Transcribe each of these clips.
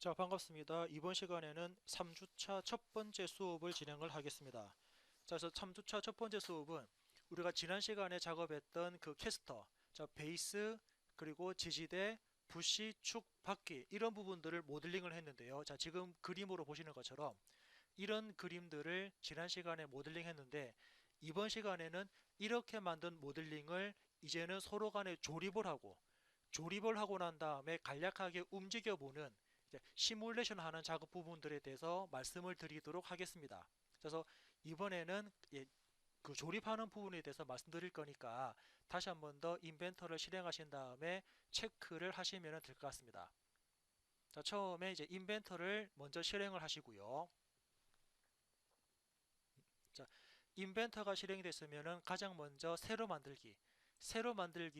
자, 반갑습니다. 이번 시간에는 3주차 첫 번째 수업을 진행을 하겠습니다. 자, 그래서 3주차 첫 번째 수업은 우리가 지난 시간에 작업했던 그 캐스터, 자, 베이스, 그리고 지지대, 부시, 축, 바퀴 이런 부분들을 모델링을 했는데요. 자, 지금 그림으로 보시는 것처럼 이런 그림들을 지난 시간에 모델링 했는데 이번 시간에는 이렇게 만든 모델링을 이제는 서로 간에 조립을 하고 난 다음에 간략하게 움직여 보는 시뮬레이션 하는 작업 부분들에 대해서 말씀을 드리도록 하겠습니다. 그래서 이번에는 그 조립하는 부분에 대해서 말씀드릴 거니까 다시 한번 더 인벤터를 실행하신 다음에 체크를 하시면 될 것 같습니다. 자, 처음에 이제 인벤터를 먼저 실행을 하시고요. 자, 인벤터가 실행이 됐으면 가장 먼저 새로 만들기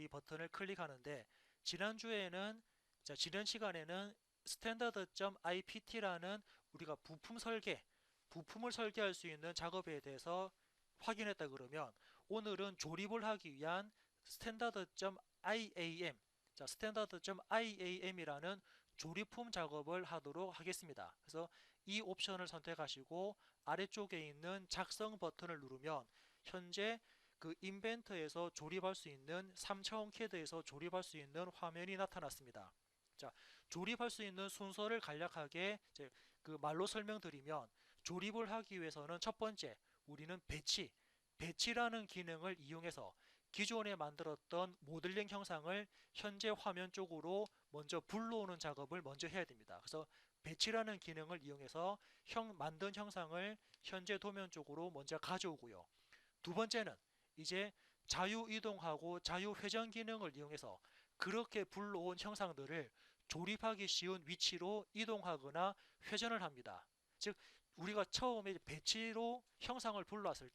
버튼을 클릭하는데 지난 시간에는 standard.ipt라는 우리가 부품을 설계할 수 있는 작업에 대해서 확인했다 그러면 오늘은 조립을 하기 위한 standard.iam standard.iam이라는 조립품 작업을 하도록 하겠습니다. 그래서 이 옵션을 선택하시고 아래쪽에 있는 작성 버튼을 누르면 현재 그 인벤터에서 조립할 수 있는 3차원 CAD에서 조립할 수 있는 화면이 나타났습니다. 자, 조립할 수 있는 순서를 간략하게 이제 그 말로 설명드리면 조립을 하기 위해서는 첫 번째 우리는 배치라는 기능을 이용해서 기존에 만들었던 모델링 형상을 현재 화면 쪽으로 먼저 불러오는 작업을 먼저 해야 됩니다. 그래서 배치라는 기능을 이용해서 만든 형상을 현재 도면 쪽으로 먼저 가져오고요. 두 번째는 이제 자유 이동하고 자유 회전 기능을 이용해서 그렇게 불러온 형상들을 조립하기 쉬운 위치로 이동하거나 회전을 합니다. 즉 우리가 처음에 배치로 형상을 불렀을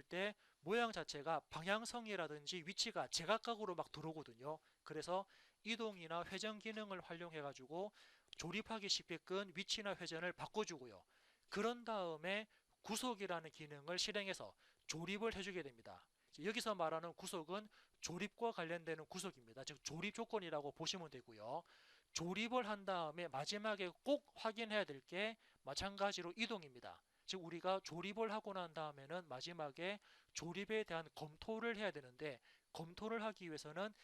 때 모양 자체가 방향성이라든지 위치가 제각각으로 막 들어오거든요. 그래서 이동이나 회전 기능을 활용해 가지고 조립하기 쉽게끔 위치나 회전을 바꿔주고요. 그런 다음에 구속이라는 기능을 실행해서 조립을 해주게 됩니다. 여기서 말하는 구속은 조립과 관련되는 구속입니다. 즉 조립 조건이라고 보시면 되고요. 조립을 한 다음에 마지막에 꼭 확인해야 될 게 마찬가지로 이동입니다. 즉 우리가 조립을 하고 난 다음에는 마지막에 조립에 대한 검토를 해야 되는데 검토를 하기 위해서는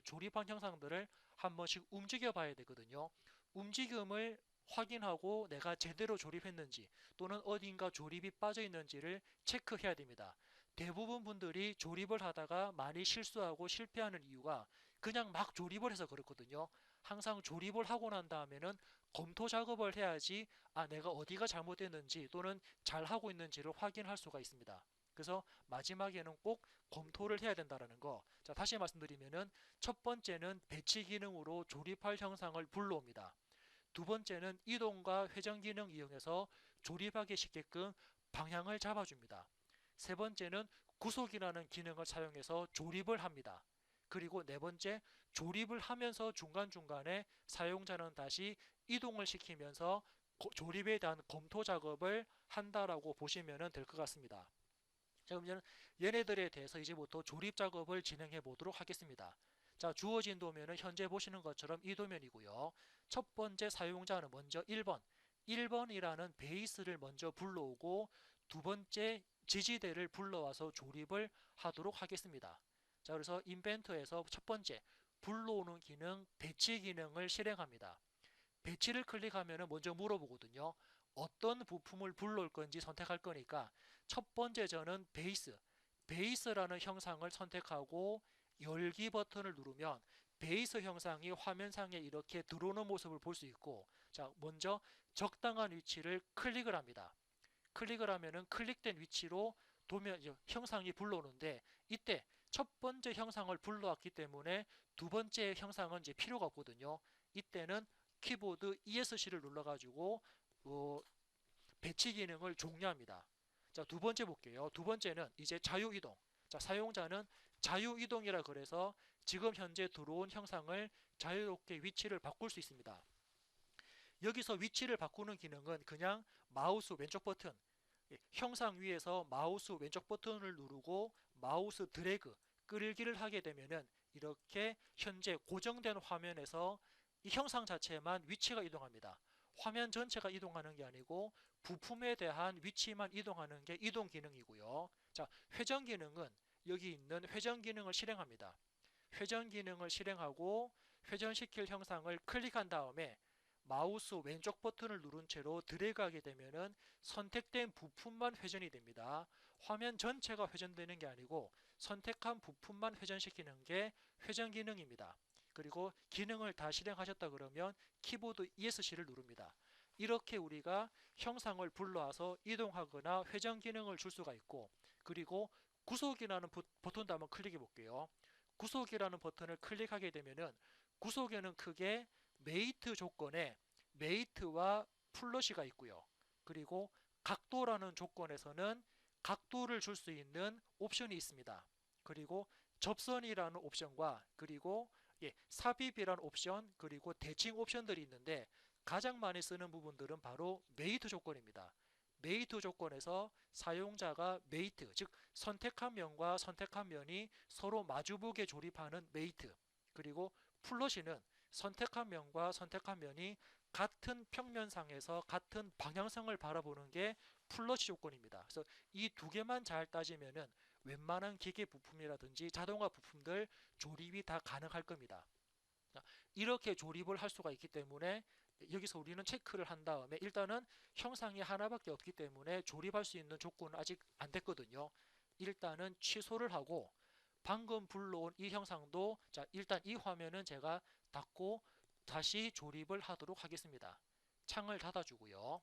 조립한 형상들을 한 번씩 움직여 봐야 되거든요. 움직임을 확인하고 내가 제대로 조립했는지 또는 어딘가 조립이 빠져 있는지를 체크해야 됩니다. 대부분 분들이 조립을 하다가 많이 실수하고 실패하는 이유가 그냥 막 조립을 해서 그렇거든요. 항상 조립을 하고 난 다음에는 검토 작업을 해야지 내가 어디가 잘못됐는지 또는 잘하고 있는지를 확인할 수가 있습니다. 그래서 마지막에는 꼭 검토를 해야 된다는 거. 자, 다시 말씀드리면은 첫 번째는 배치 기능으로 조립할 형상을 불러옵니다. 두 번째는 이동과 회전 기능 이용해서 조립하기 쉽게끔 방향을 잡아줍니다. 세 번째는 구속이라는 기능을 사용해서 조립을 합니다. 그리고 네 번째, 조립을 하면서 중간중간에 사용자는 다시 이동을 시키면서 조립에 대한 검토 작업을 한다라고 보시면 될 것 같습니다. 자, 그럼 얘네들에 대해서 이제부터 조립 작업을 진행해 보도록 하겠습니다. 자, 주어진 도면은 현재 보시는 것처럼 이 도면이고요. 첫 번째 사용자는 먼저 1번이라는 베이스를 먼저 불러오고 두 번째 지지대를 불러와서 조립을 하도록 하겠습니다. 자, 그래서 인벤터에서 첫 번째 불러오는 기능, 배치 기능을 실행합니다. 배치를 클릭하면 먼저 물어보거든요. 어떤 부품을 불러올 건지 선택할 거니까 첫 번째 저는 베이스라는 형상을 선택하고 열기 버튼을 누르면 베이스 형상이 화면상에 이렇게 들어오는 모습을 볼 수 있고, 자, 먼저 적당한 위치를 클릭을 합니다. 클릭을 하면은 클릭된 위치로 형상이 불러오는데 이때 첫 번째 형상을 불러왔기 때문에 두 번째 형상은 이제 필요가 없거든요. 이때는 키보드 ESC를 눌러가지고 배치 기능을 종료합니다. 자, 두 번째 볼게요. 두 번째는 이제 자유이동. 자, 사용자는 자유이동이라 그래서 지금 현재 들어온 형상을 자유롭게 위치를 바꿀 수 있습니다. 여기서 위치를 바꾸는 기능은 그냥 마우스 왼쪽 버튼, 형상 위에서 마우스 왼쪽 버튼을 누르고 마우스 드래그, 끌기를 하게 되면은 이렇게 현재 고정된 화면에서 이 형상 자체만 위치가 이동합니다. 화면 전체가 이동하는 게 아니고 부품에 대한 위치만 이동하는 게 이동 기능이고요. 자, 회전 기능은 여기 있는 회전 기능을 실행합니다. 회전 기능을 실행하고 회전시킬 형상을 클릭한 다음에 마우스 왼쪽 버튼을 누른 채로 드래그하게 되면은 선택된 부품만 회전이 됩니다. 화면 전체가 회전되는 게 아니고 선택한 부품만 회전시키는 게 회전 기능입니다. 그리고 기능을 다 실행하셨다 그러면 키보드 ESC를 누릅니다. 이렇게 우리가 형상을 불러와서 이동하거나 회전 기능을 줄 수가 있고, 그리고 구속이라는 버튼도 한번 클릭해 볼게요. 구속이라는 버튼을 클릭하게 되면은 구속에는 크게 메이트 조건에 메이트와 플러시가 있고요. 그리고 각도라는 조건에서는 각도를 줄 수 있는 옵션이 있습니다. 그리고 접선이라는 옵션과 그리고 삽입이라는 옵션, 그리고 대칭 옵션들이 있는데 가장 많이 쓰는 부분들은 바로 메이트 조건입니다. 메이트 조건에서 사용자가 메이트, 즉 선택한 면과 선택한 면이 서로 마주보게 조립하는 메이트, 그리고 플러시는 선택한 면과 선택한 면이 같은 평면상에서 같은 방향성을 바라보는 게 플러시 조건입니다. 그래서 이 두 개만 잘 따지면은 웬만한 기계 부품이라든지 자동화 부품들 조립이 다 가능할 겁니다. 이렇게 조립을 할 수가 있기 때문에 여기서 우리는 체크를 한 다음에 일단은 형상이 하나밖에 없기 때문에 조립할 수 있는 조건은 아직 안 됐거든요. 일단은 취소를 하고 방금 불러온 이 형상도 일단 이 화면은 제가 닫고 다시 조립을 하도록 하겠습니다. 창을 닫아주고요.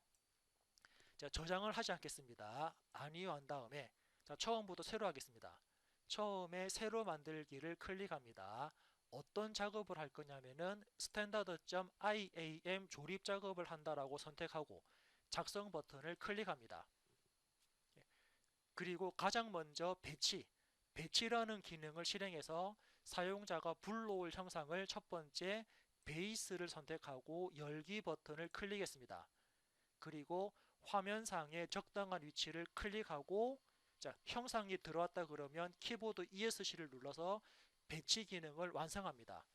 저장을 하지 않겠습니다. 아니요 한 다음에 처음부터 새로 하겠습니다. 처음에 새로 만들기를 클릭합니다. 어떤 작업을 할 거냐면은 standard.iam 조립 작업을 한다라고 선택하고 작성 버튼을 클릭합니다. 그리고 가장 먼저 배치라는 기능을 실행해서 사용자가 불러올 형상을 첫 번째 베이스를 선택하고 열기 버튼을 클릭했습니다. 그리고 화면상의 적당한 위치를 클릭하고 형상이 들어왔다 그러면 키보드 ESC를 눌러서 배치 기능을 완성합니다.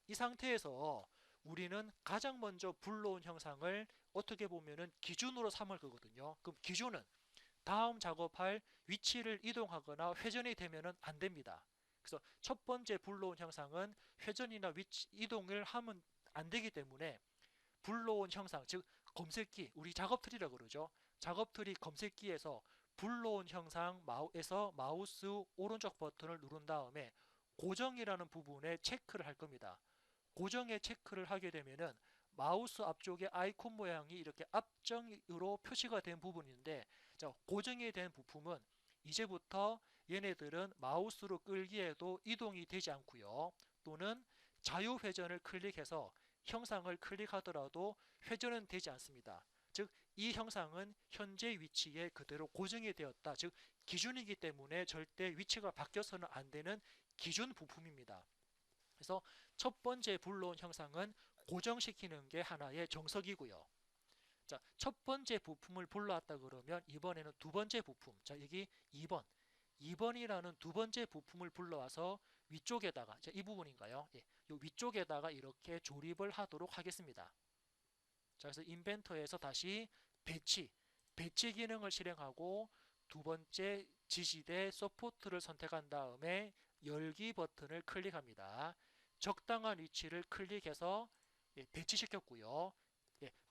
이 상태에서 우리는 가장 먼저 불러온 형상을 어떻게 보면은 기준으로 삼을 거거든요. 그럼 기준은 다음 작업할 위치를 이동하거나 회전이 되면은 안 됩니다. 그래서 첫 번째 불러온 형상은 회전이나 위치 이동을 하면 안 되기 때문에 불러온 형상, 즉 검색기, 우리 작업틀이라고 그러죠. 작업틀이 검색기에서 불러온 형상에서 마우스 오른쪽 버튼을 누른 다음에 고정이라는 부분에 체크를 할 겁니다. 고정에 체크를 하게 되면은 마우스 앞쪽에 아이콘 모양이 이렇게 앞정으로 표시가 된 부분인데, 고정이 된 부품은 이제부터 얘네들은 마우스로 끌기에도 이동이 되지 않고요. 또는 자유회전을 클릭해서 형상을 클릭하더라도 회전은 되지 않습니다. 즉 이 형상은 현재 위치에 그대로 고정이 되었다. 즉 기준이기 때문에 절대 위치가 바뀌어서는 안 되는 기준 부품입니다. 그래서 첫 번째 불러온 형상은 고정시키는 게 하나의 정석이고요. 첫 번째 부품을 불러왔다 그러면 이번에는 두 번째 부품, 여기 2번, 2번이라는 두 번째 부품을 불러와서 위쪽에다가, 이 부분인가요? 이 위쪽에다가 이렇게 조립을 하도록 하겠습니다. 그래서 인벤터에서 다시 배치 기능을 실행하고 두 번째 지시대 서포트를 선택한 다음에 열기 버튼을 클릭합니다. 적당한 위치를 클릭해서 배치시켰고요.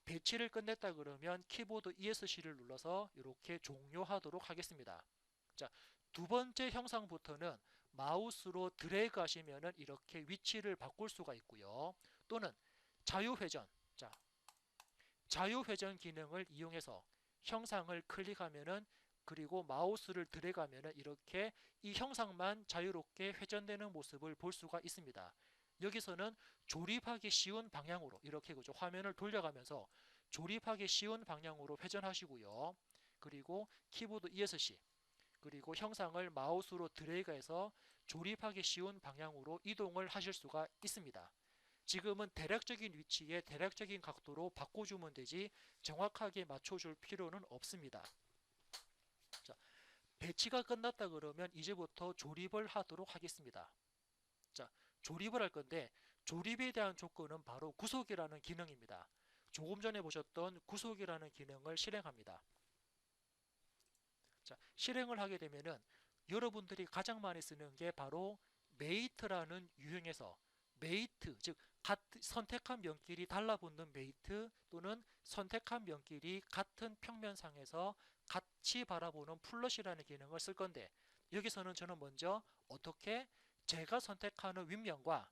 배치를 끝냈다 그러면 키보드 ESC를 눌러서 이렇게 종료하도록 하겠습니다. 두 번째 형상부터는 마우스로 드래그 하시면은 이렇게 위치를 바꿀 수가 있고요. 또는 자유회전, 자유회전 기능을 이용해서 형상을 클릭하면은 그리고 마우스를 드래그하면은 이렇게 이 형상만 자유롭게 회전되는 모습을 볼 수가 있습니다. 여기서는 조립하기 쉬운 방향으로 이렇게 그죠? 화면을 돌려가면서 조립하기 쉬운 방향으로 회전하시고요. 그리고 키보드 ESC 그리고 형상을 마우스로 드래그해서 조립하기 쉬운 방향으로 이동을 하실 수가 있습니다. 지금은 대략적인 위치에 대략적인 각도로 바꿔주면 되지 정확하게 맞춰줄 필요는 없습니다. 배치가 끝났다 그러면 이제부터 조립을 하도록 하겠습니다. 조립을 할 건데 조립에 대한 조건은 바로 구속이라는 기능입니다. 조금 전에 보셨던 구속이라는 기능을 실행합니다. 자, 실행을 하게 되면은 여러분들이 가장 많이 쓰는 게 바로 메이트라는 유형에서 메이트, 즉 선택한 면끼리 달라붙는 메이트 또는 선택한 면끼리 같은 평면상에서 같이 바라보는 플롯이라는 기능을 쓸 건데 여기서는 저는 먼저 어떻게 제가 선택하는 윗면과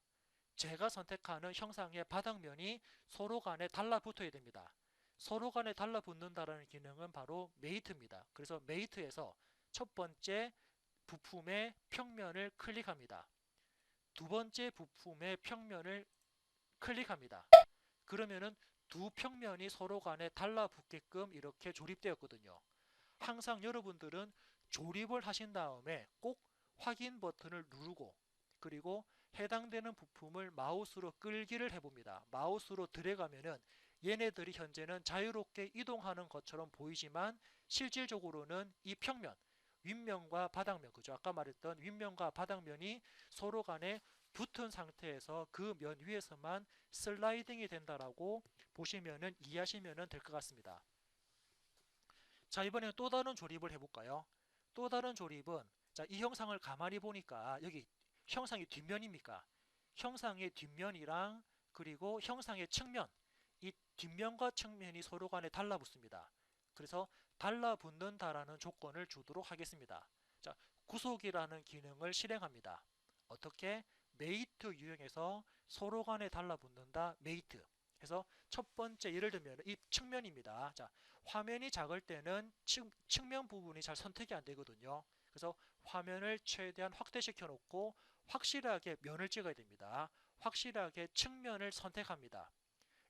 제가 선택하는 형상의 바닥면이 서로 간에 달라붙어야 됩니다. 서로 간에 달라붙는다는 기능은 바로 메이트입니다. 그래서 메이트에서 첫 번째 부품의 평면을 클릭합니다. 두 번째 부품의 평면을 클릭합니다. 그러면은 두 평면이 서로 간에 달라붙게끔 이렇게 조립되었거든요. 항상 여러분들은 조립을 하신 다음에 꼭 확인 버튼을 누르고 그리고 해당되는 부품을 마우스로 끌기를 해봅니다. 마우스로 들어가면은 얘네들이 현재는 자유롭게 이동하는 것처럼 보이지만 실질적으로는 이 평면, 윗면과 바닥면, 그죠? 아까 말했던 윗면과 바닥면이 서로 간에 붙은 상태에서 그 면 위에서만 슬라이딩이 된다라고 보시면은 이해하시면 될 것 같습니다. 자, 이번에는 또 다른 조립을 해볼까요? 또 다른 조립은 자, 이 형상을 가만히 보니까 여기 형상이 뒷면입니까? 형상의 뒷면이랑 그리고 형상의 측면, 이 뒷면과 측면이 서로 간에 달라붙습니다. 그래서 달라붙는다라는 조건을 주도록 하겠습니다. 자, 구속이라는 기능을 실행합니다. 어떻게? 메이트 유형에서 서로 간에 달라붙는다 메이트 해서 첫 번째 예를 들면 이 측면입니다. 자, 화면이 작을 때는 측면 부분이 잘 선택이 안 되거든요. 그래서 화면을 최대한 확대시켜 놓고 확실하게 면을 찍어야 됩니다. 확실하게 측면을 선택합니다.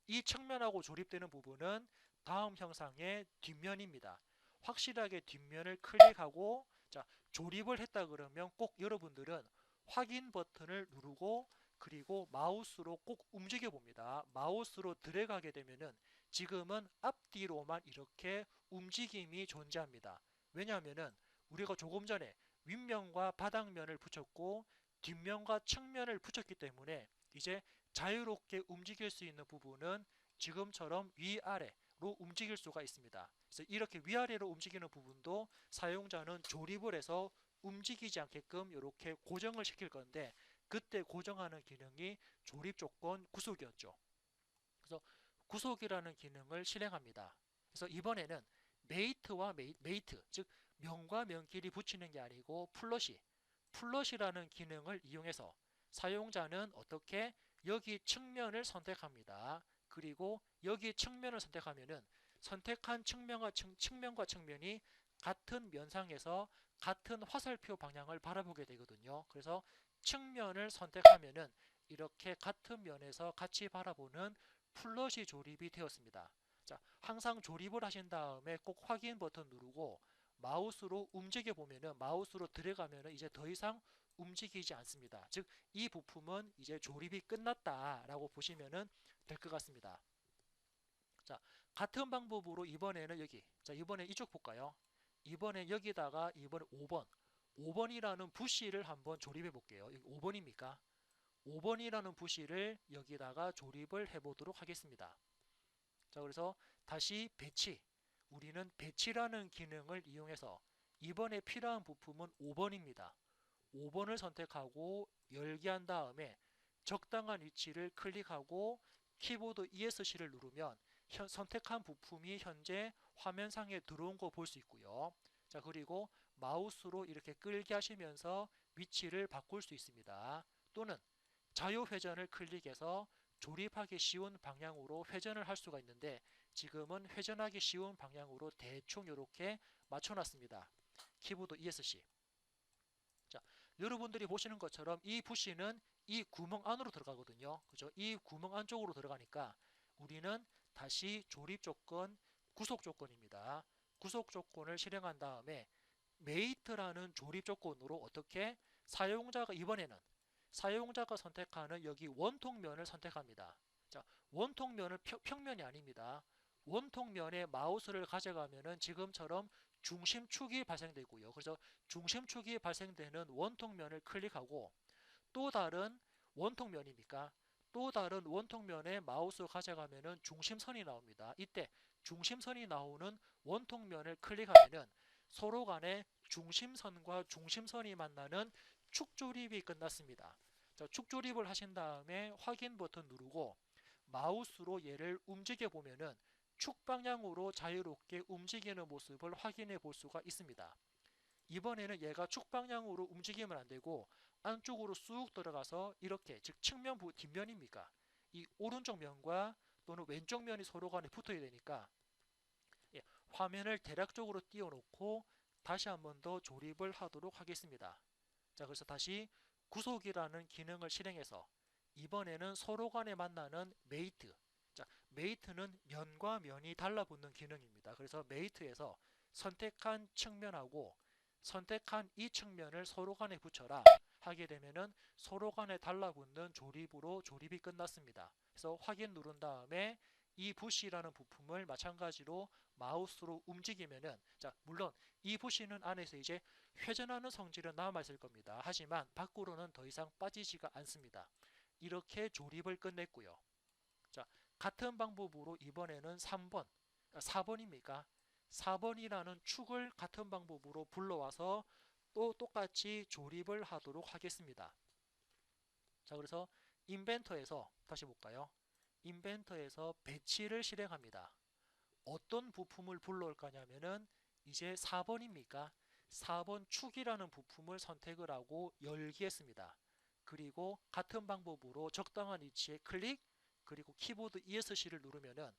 이 측면하고 조립되는 부분은 다음 형상의 뒷면입니다. 확실하게 뒷면을 클릭하고 자, 조립을 했다 그러면 꼭 여러분들은 확인 버튼을 누르고 그리고 마우스로 꼭 움직여 봅니다. 마우스로 들어가게 되면은 지금은 앞뒤로만 이렇게 움직임이 존재합니다. 왜냐하면은 우리가 조금 전에 윗면과 바닥면을 붙였고 뒷면과 측면을 붙였기 때문에 이제 자유롭게 움직일 수 있는 부분은 지금처럼 위아래로 움직일 수가 있습니다. 그래서 이렇게 위아래로 움직이는 부분도 사용자는 조립을 해서 움직이지 않게끔 이렇게 고정을 시킬 건데 그때 고정하는 기능이 조립 조건 구속이었죠. 그래서 구속이라는 기능을 실행합니다. 그래서 이번에는 메이트와 메이트, 즉 면과 면끼리 붙이는 게 아니고 플롯이라는 기능을 이용해서 사용자는 어떻게 여기 측면을 선택합니다. 그리고 여기 측면을 선택하면은 선택한 측면과 측면이 같은 면상에서 같은 화살표 방향을 바라보게 되거든요. 그래서 측면을 선택하면은 이렇게 같은 면에서 같이 바라보는 플롯이 조립이 되었습니다. 자, 항상 조립을 하신 다음에 꼭 확인 버튼 누르고 마우스로 움직여 보면은 마우스로 들어가면은 이제 더 이상 움직이지 않습니다. 즉, 이 부품은 이제 조립이 끝났다라고 보시면은 될 것 같습니다. 자, 같은 방법으로 이번에는 여기, 자, 이번에 이쪽 볼까요? 이번에 여기다가 이번에 5번, 5번이라는 부시를 한번 조립해 볼게요. 여기 5번입니까? 5번이라는 부시를 여기다가 조립을 해 보도록 하겠습니다. 자, 그래서 다시 배치. 우리는 배치라는 기능을 이용해서 이번에 필요한 부품은 5번입니다. 5번을 선택하고 열기 한 다음에 적당한 위치를 클릭하고 키보드 ESC를 누르면 선택한 부품이 현재 화면상에 들어온 거 볼 수 있고요. 자, 그리고 마우스로 이렇게 끌게 하시면서 위치를 바꿀 수 있습니다. 또는 자유 회전을 클릭해서 조립하기 쉬운 방향으로 회전을 할 수가 있는데 지금은 회전하기 쉬운 방향으로 대충 이렇게 맞춰놨습니다. 키보드 ESC. 자, 여러분들이 보시는 것처럼 이 부시는 이 구멍 안으로 들어가거든요. 그죠? 이 구멍 안쪽으로 들어가니까 우리는 다시 조립 조건, 구속 조건입니다. 구속 조건을 실행한 다음에 메이트라는 조립 조건으로 어떻게 사용자가 이번에는 사용자가 선택하는 여기 원통면을 선택합니다. 자, 원통면은 평면이 아닙니다. 원통면에 마우스를 가져가면은 지금처럼 중심축이 발생되고요. 그래서 중심축이 발생되는 원통면을 클릭하고 또 다른 원통면입니까? 또 다른 원통면에 마우스 가져가면은 중심선이 나옵니다. 이때 중심선이 나오는 원통면을 클릭하면은 서로 간에 중심선과 중심선이 만나는 축조립이 끝났습니다. 자, 축조립을 하신 다음에 확인 버튼 누르고 마우스로 얘를 움직여 보면은 축 방향으로 자유롭게 움직이는 모습을 확인해 볼 수가 있습니다. 이번에는 얘가 축 방향으로 움직이면 안 되고 안쪽으로 쑥 들어가서 이렇게, 즉 측면부 뒷면입니까? 이 오른쪽 면과 또는 왼쪽 면이 서로 간에 붙어야 되니까 예, 화면을 대략적으로 띄워놓고 다시 한번 더 조립을 하도록 하겠습니다. 자, 그래서 다시 구속이라는 기능을 실행해서 이번에는 서로 간에 만나는 메이트. 자, 메이트는 면과 면이 달라붙는 기능입니다. 그래서 메이트에서 선택한 측면하고 선택한 이 측면을 서로 간에 붙여라 하게 되면은 서로 간에 달라붙는 조립으로 조립이 끝났습니다. 그래서 확인 누른 다음에 이 부시라는 부품을 마찬가지로 마우스로 움직이면은, 자, 물론 이 부시는 안에서 이제 회전하는 성질은 남아있을 겁니다. 하지만 밖으로는 더 이상 빠지지가 않습니다. 이렇게 조립을 끝냈고요. 자, 같은 방법으로 이번에는 3번, 4번입니까? 4번이라는 축을 같은 방법으로 불러와서 또 똑같이 조립을 하도록 하겠습니다. 자, 그래서 인벤터에서 다시 볼까요? 인벤터에서 배치를 실행합니다. 어떤 부품을 불러올 거냐면은 이제 4번입니까? 4번 축이라는 부품을 선택을 하고 열기 했습니다. 그리고 같은 방법으로 적당한 위치에 클릭, 그리고 키보드 ESC를 누르면은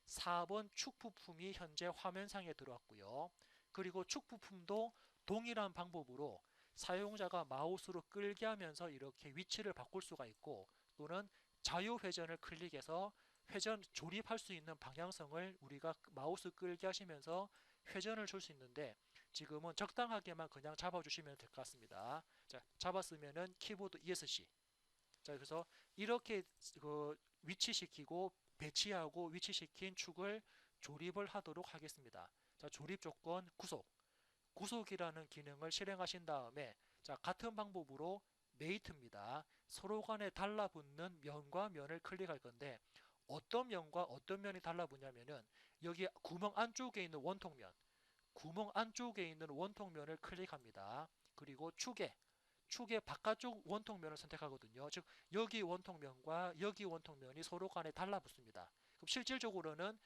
4번 축 부품이 현재 화면상에 들어왔고요. 그리고 축 부품도 동일한 방법으로 사용자가 마우스로 끌게 하면서 이렇게 위치를 바꿀 수가 있고, 또는 자유회전을 클릭해서 회전 조립할 수 있는 방향성을 우리가 마우스 끌게 하시면서 회전을 줄 수 있는데, 지금은 적당하게만 그냥 잡아주시면 될 것 같습니다. 자, 잡았으면은 키보드 ESC. 자, 그래서 이렇게 위치시키고 배치하고 위치시킨 축을 조립을 하도록 하겠습니다. 자, 조립 조건 구속. 구속이라는 기능을 실행하신 다음에, 자, 같은 방법으로 메이트입니다. 서로 간에 달라붙는 면과 면을 클릭할 건데, 어떤 면과 어떤 면이 달라붙냐면은 여기 구멍 안쪽에 있는 원통면, 구멍 안쪽에 있는 원통면을 클릭합니다. 그리고 축의 바깥쪽 원통면을 선택하거든요. 즉 여기 원통면과 여기 원통면이 서로 간에 달라붙습니다. 그럼 실질적으로는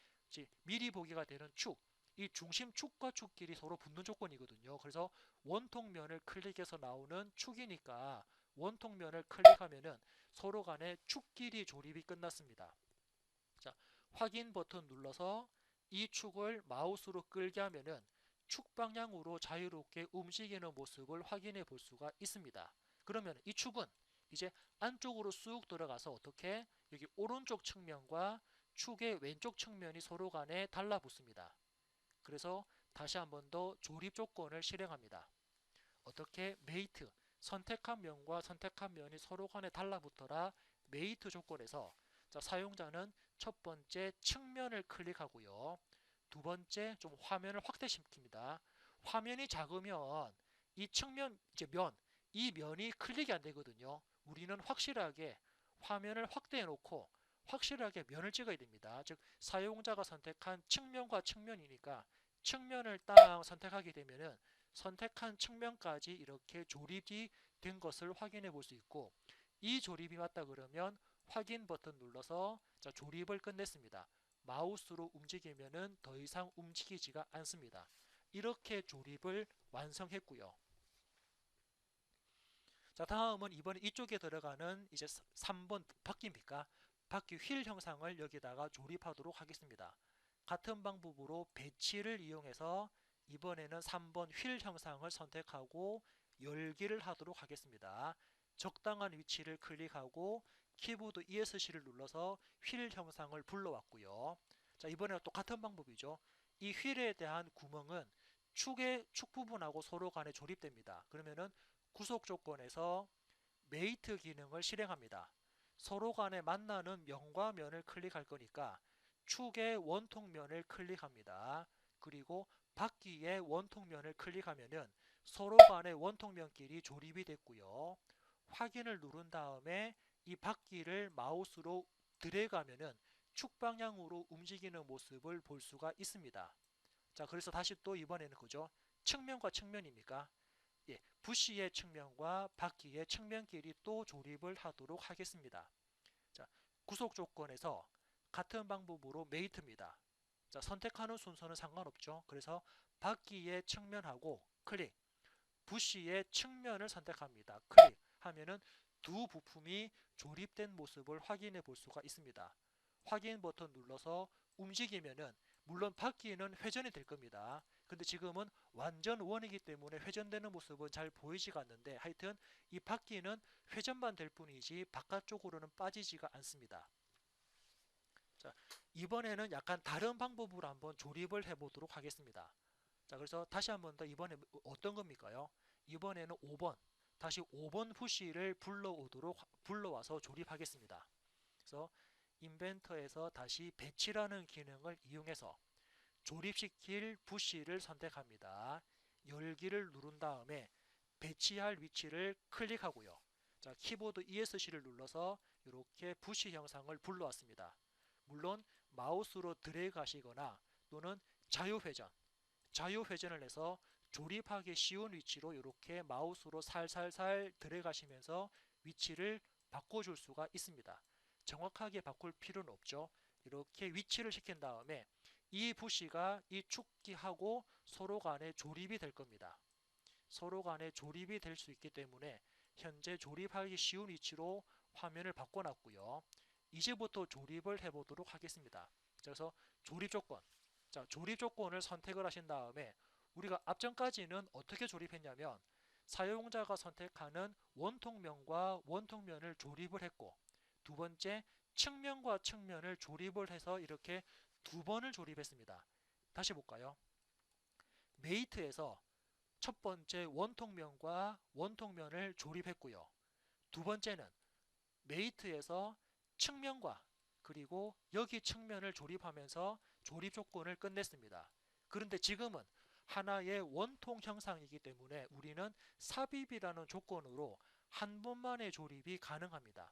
미리 보기가 되는 축, 이 중심 축과 축끼리 서로 붙는 조건이거든요. 그래서 원통면을 클릭해서 나오는 축이니까 원통면을 클릭하면은 서로 간에 축끼리 조립이 끝났습니다. 자, 확인 버튼 눌러서 이 축을 마우스로 끌게 하면은 축 방향으로 자유롭게 움직이는 모습을 확인해 볼 수가 있습니다. 그러면 이 축은 이제 안쪽으로 쑥 들어가서 어떻게 여기 오른쪽 측면과 축의 왼쪽 측면이 서로 간에 달라붙습니다. 그래서 다시 한번 더 조립 조건을 실행합니다. 어떻게 메이트, 선택한 면과 선택한 면이 서로 간에 달라붙어라 메이트 조건에서, 자, 사용자는 첫 번째 측면을 클릭하고요. 두 번째 좀 화면을 확대시킵니다. 화면이 작으면 이 측면, 이제 이 면이 클릭이 안 되거든요. 우리는 확실하게 화면을 확대해 놓고 확실하게 면을 찍어야 됩니다. 즉 사용자가 선택한 측면과 측면이니까 측면을 딱 선택하게 되면은 선택한 측면까지 이렇게 조립이 된 것을 확인해 볼 수 있고, 이 조립이 맞다 그러면 확인 버튼 눌러서, 자, 조립을 끝냈습니다. 마우스로 움직이면은 더 이상 움직이지가 않습니다. 이렇게 조립을 완성했고요. 자, 다음은 이번에 이쪽에 들어가는 이제 3번 바퀴입니까? 바퀴 휠 형상을 여기다가 조립하도록 하겠습니다. 같은 방법으로 배치를 이용해서 이번에는 3번 휠 형상을 선택하고 열기를 하도록 하겠습니다. 적당한 위치를 클릭하고 키보드 ESC를 눌러서 휠 형상을 불러왔고요. 자, 이번에는 또 같은 방법이죠. 이 휠에 대한 구멍은 축 부분하고 서로 간에 조립됩니다. 그러면은 구속 조건에서 메이트 기능을 실행합니다. 서로 간에 만나는 면과 면을 클릭할 거니까 축의 원통면을 클릭합니다. 그리고 바퀴의 원통면을 클릭하면은 서로 간의 원통면끼리 조립이 됐고요. 확인을 누른 다음에 이 바퀴를 마우스로 드래그하면은 축 방향으로 움직이는 모습을 볼 수가 있습니다. 자, 그래서 다시 또 이번에는 그죠? 측면과 측면입니까? 예, 부시의 측면과 바퀴의 측면끼리 또 조립을 하도록 하겠습니다. 자, 구속 조건에서 같은 방법으로 메이트입니다. 자, 선택하는 순서는 상관없죠. 그래서 바퀴의 측면하고 클릭, 부시의 측면을 선택합니다. 클릭하면은 두 부품이 조립된 모습을 확인해 볼 수가 있습니다. 확인 버튼 눌러서 움직이면은 물론 바퀴는 회전이 될 겁니다. 근데 지금은 완전 원이기 때문에 회전되는 모습은 잘 보이지가 않는데 하여튼 이 바퀴는 회전만 될 뿐이지 바깥쪽으로는 빠지지가 않습니다. 자, 이번에는 약간 다른 방법으로 한번 조립을 해 보도록 하겠습니다. 자, 그래서 다시 한번 더 이번에 어떤 겁니까요? 이번에는 5번. 다시 5번 푸시를 불러와서 조립하겠습니다. 그래서 인벤터에서 다시 배치라는 기능을 이용해서 조립시킬 푸시를 선택합니다. 열기를 누른 다음에 배치할 위치를 클릭하고요. 자, 키보드 ESC를 눌러서 이렇게 푸시 형상을 불러왔습니다. 물론 마우스로 드래그 하시거나 또는 자유회전을 해서 조립하기 쉬운 위치로 이렇게 마우스로 살살살 드래그하시면서 위치를 바꿔줄 수가 있습니다. 정확하게 바꿀 필요는 없죠. 이렇게 위치를 시킨 다음에 이 부시가 이 축기하고 서로 간에 조립이 될 겁니다. 서로 간에 조립이 될 수 있기 때문에 현재 조립하기 쉬운 위치로 화면을 바꿔놨고요. 이제부터 조립을 해보도록 하겠습니다. 그래서 조립 조건. 자, 조립 조건을 선택을 하신 다음에 우리가 앞전까지는 어떻게 조립했냐면 사용자가 선택하는 원통면과 원통면을 조립을 했고 두 번째 측면과 측면을 조립을 해서 이렇게 두 번을 조립했습니다. 다시 볼까요? 메이트에서 첫 번째 원통면과 원통면을 조립했고요. 두 번째는 메이트에서 측면과 그리고 여기 측면을 조립하면서 조립 조건을 끝냈습니다. 그런데 지금은 하나의 원통 형상이기 때문에 우리는 삽입이라는 조건으로 한 번만의 조립이 가능합니다.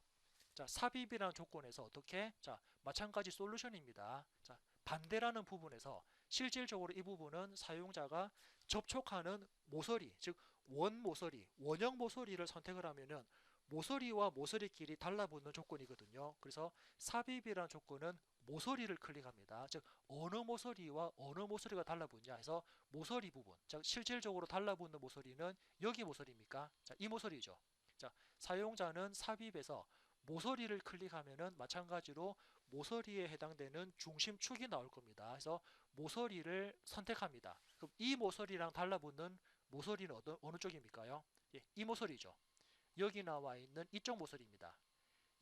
자, 삽입이라는 조건에서 어떻게? 자, 마찬가지 솔루션입니다. 자, 반대라는 부분에서 실질적으로 이 부분은 사용자가 접촉하는 모서리, 즉 원모서리, 원형 모서리를 선택을 하면은 모서리와 모서리끼리 달라붙는 조건이거든요. 그래서 삽입이라는 조건은 모서리를 클릭합니다. 즉 어느 모서리와 어느 모서리가 달라붙냐 해서 모서리 부분, 즉 실질적으로 달라붙는 모서리는 여기 모서리입니까? 자, 이 모서리죠. 자, 사용자는 삽입에서 모서리를 클릭하면은 마찬가지로 모서리에 해당되는 중심축이 나올 겁니다. 그래서 모서리를 선택합니다. 그럼 이 모서리랑 달라붙는 모서리는 어느 쪽입니까요? 예, 이 모서리죠. 여기 나와 있는 이쪽 모서리입니다.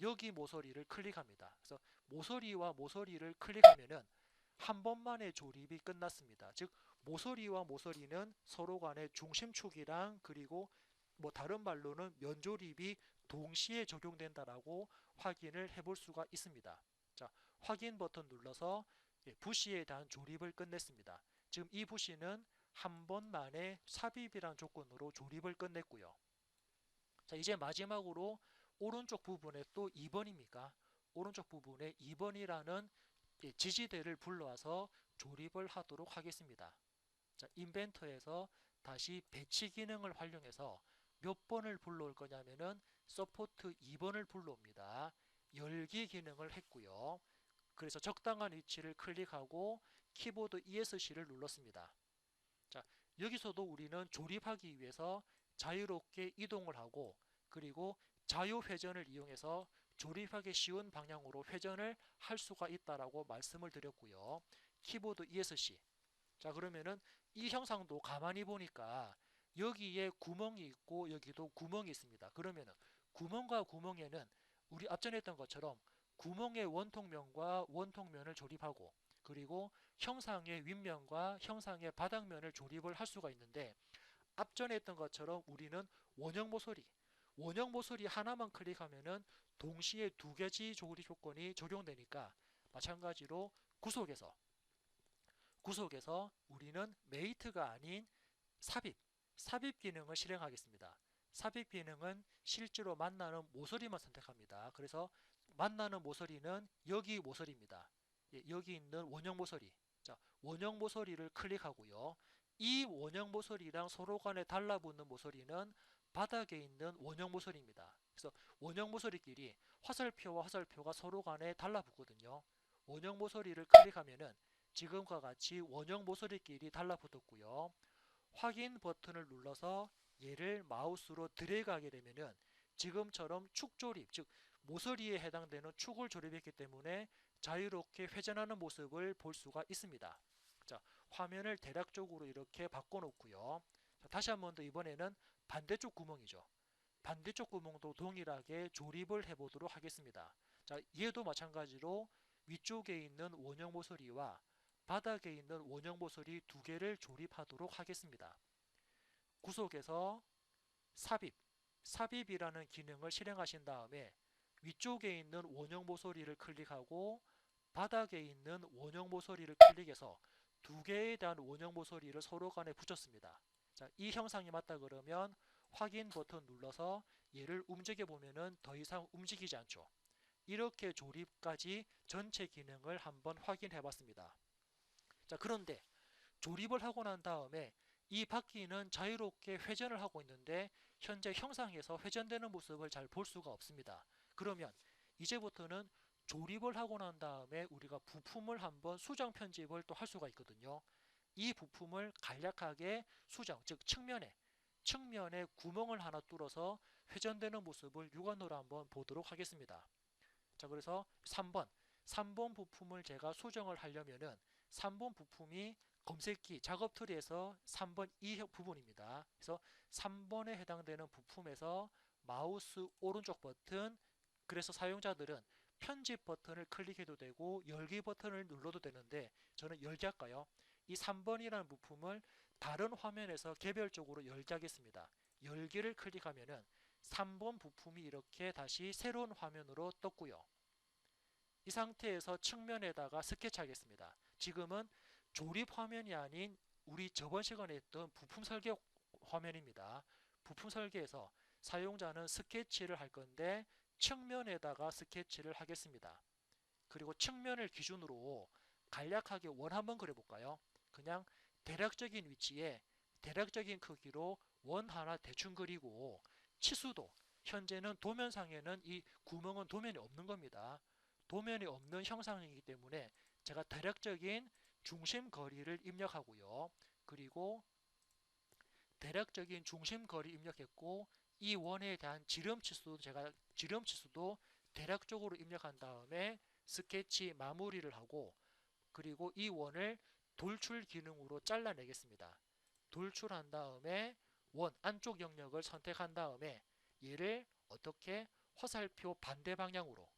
여기 모서리를 클릭합니다. 그래서 모서리와 모서리를 클릭하면은 한 번만의 조립이 끝났습니다. 즉 모서리와 모서리는 서로 간의 중심축이랑 그리고 뭐 다른 말로는 면조립이 동시에 적용된다라고 확인을 해볼 수가 있습니다. 자, 확인 버튼 눌러서 부시에 대한 조립을 끝냈습니다. 지금 이 부시는 한 번만에 삽입이란 조건으로 조립을 끝냈고요. 자, 이제 마지막으로 오른쪽 부분에 또 2번입니까? 오른쪽 부분에 2번이라는 지지대를 불러와서 조립을 하도록 하겠습니다. 자, 인벤터에서 다시 배치 기능을 활용해서 몇 번을 불러올 거냐면은 서포트 2번을 불러옵니다. 열기 기능을 했고요. 그래서 적당한 위치를 클릭하고 키보드 ESC를 눌렀습니다. 자, 여기서도 우리는 조립하기 위해서 자유롭게 이동을 하고 그리고 자유회전을 이용해서 조립하기 쉬운 방향으로 회전을 할 수가 있다라고 말씀을 드렸고요. 키보드 ESC. 자, 그러면은 이 형상도 가만히 보니까 여기에 구멍이 있고 여기도 구멍이 있습니다. 그러면은 구멍과 구멍에는 우리 앞전에 했던 것처럼 구멍의 원통면과 원통면을 조립하고 그리고 형상의 윗면과 형상의 바닥면을 조립을 할 수가 있는데 앞전에 했던 것처럼 우리는 원형 모서리 하나만 클릭하면은 동시에 두 가지 조립 조건이 적용되니까 마찬가지로 구속에서 우리는 메이트가 아닌 삽입 기능을 실행하겠습니다. 삽입 기능은 실제로 만나는 모서리만 선택합니다. 그래서 만나는 모서리는 여기 모서리입니다. 예, 여기 있는 원형 모서리. 자, 원형 모서리를 클릭하고요. 이 원형 모서리랑 서로 간에 달라붙는 모서리는 바닥에 있는 원형 모서리입니다. 그래서 원형 모서리끼리 화살표와 화살표가 서로 간에 달라붙거든요. 원형 모서리를 클릭하면은 지금과 같이 원형 모서리끼리 달라붙었고요. 확인 버튼을 눌러서 얘를 마우스로 드래그하게 되면은 지금처럼 축 조립, 즉 모서리에 해당되는 축을 조립했기 때문에 자유롭게 회전하는 모습을 볼 수가 있습니다. 자, 화면을 대략적으로 이렇게 바꿔놓고요. 자, 다시 한번 더 이번에는 반대쪽 구멍이죠. 반대쪽 구멍도 동일하게 조립을 해보도록 하겠습니다. 자, 얘도 마찬가지로 위쪽에 있는 원형 모서리와 바닥에 있는 원형 모서리 두 개를 조립하도록 하겠습니다. 구속에서 삽입, 삽입이라는 기능을 실행하신 다음에 위쪽에 있는 원형 모서리를 클릭하고 바닥에 있는 원형 모서리를 클릭해서 두 개에 대한 원형 모서리를 서로 간에 붙였습니다. 자, 이 형상이 맞다 그러면 확인 버튼 눌러서 얘를 움직여 보면은 더 이상 움직이지 않죠. 이렇게 조립까지 전체 기능을 한번 확인해 봤습니다. 자, 그런데 조립을 하고 난 다음에 이 바퀴는 자유롭게 회전을 하고 있는데 현재 형상에서 회전되는 모습을 잘 볼 수가 없습니다. 그러면 이제부터는 조립을 하고 난 다음에 우리가 부품을 한번 수정 편집을 또 할 수가 있거든요. 이 부품을 간략하게 수정, 즉 측면에 구멍을 하나 뚫어서 회전되는 모습을 육안으로 한번 보도록 하겠습니다. 자, 그래서 3번 부품을 제가 수정을 하려면은 3번 부품이 검색기 작업 트리에서 3번 이 부분입니다. 그래서 3번에 해당되는 부품에서 마우스 오른쪽 버튼, 그래서 사용자들은 편집 버튼을 클릭해도 되고 열기 버튼을 눌러도 되는데 저는 열기 할까요? 이 3번이라는 부품을 다른 화면에서 개별적으로 열기 하겠습니다. 열기를 클릭하면은 3번 부품이 이렇게 다시 새로운 화면으로 떴고요. 이 상태에서 측면에다가 스케치하겠습니다. 지금은 조립 화면이 아닌 우리 저번 시간에 했던 부품 설계 화면입니다. 부품 설계에서 사용자는 스케치를 할 건데 측면에다가 스케치를 하겠습니다. 그리고 측면을 기준으로 간략하게 원 한번 그려볼까요? 그냥 대략적인 위치에 대략적인 크기로 원 하나 대충 그리고 치수도 현재는 도면상에는 이 구멍은 도면이 없는 겁니다. 도면이 없는 형상이기 때문에 제가 대략적인 중심 거리를 입력하고요. 그리고 대략적인 중심 거리 입력했고 이 원에 대한 지름 치수도 대략적으로 입력한 다음에 스케치 마무리를 하고 그리고 이 원을 돌출 기능으로 잘라내겠습니다. 돌출한 다음에 원 안쪽 영역을 선택한 다음에 얘를 어떻게 화살표 반대 방향으로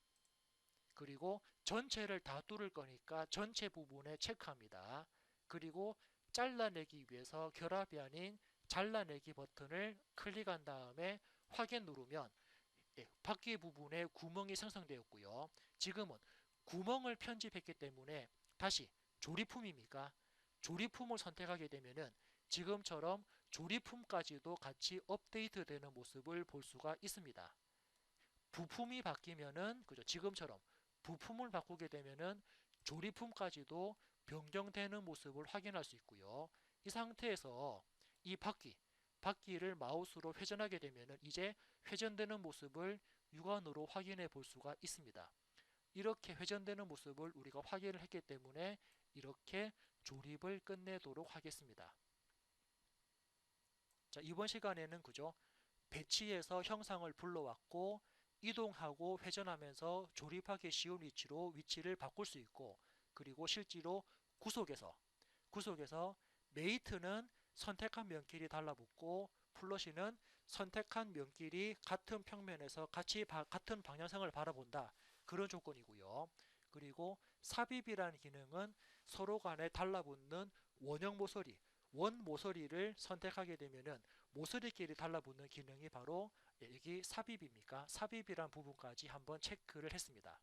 그리고 전체를 다 뚫을 거니까 전체 부분에 체크합니다. 그리고 잘라내기 위해서 결합이 아닌 잘라내기 버튼을 클릭한 다음에 확인 누르면 바퀴 부분에 구멍이 생성되었고요. 지금은 구멍을 편집했기 때문에 다시 조립품입니까? 조립품을 선택하게 되면은 지금처럼 조립품까지도 같이 업데이트되는 모습을 볼 수가 있습니다. 부품이 바뀌면은 그죠? 지금처럼 부품을 바꾸게 되면은 조립품까지도 변경되는 모습을 확인할 수 있고요. 이 상태에서 이 바퀴를 마우스로 회전하게 되면은 이제 회전되는 모습을 육안으로 확인해 볼 수가 있습니다. 이렇게 회전되는 모습을 우리가 확인을 했기 때문에 이렇게 조립을 끝내도록 하겠습니다. 자, 이번 시간에는 그죠? 배치해서 형상을 불러왔고 이동하고 회전하면서 조립하기 쉬운 위치로 위치를 바꿀 수 있고 그리고 실제로 구속에서 메이트는 선택한 면끼리 달라붙고 플러시는 선택한 면끼리 같은 평면에서 같은 방향성을 바라본다. 그런 조건이고요. 그리고 삽입이라는 기능은 서로 간에 달라붙는 원형 모서리, 원 모서리를 선택하게 되면은 모서리끼리 달라붙는 기능이 바로 여기 삽입입니까? 삽입이란 부분까지 한번 체크를 했습니다.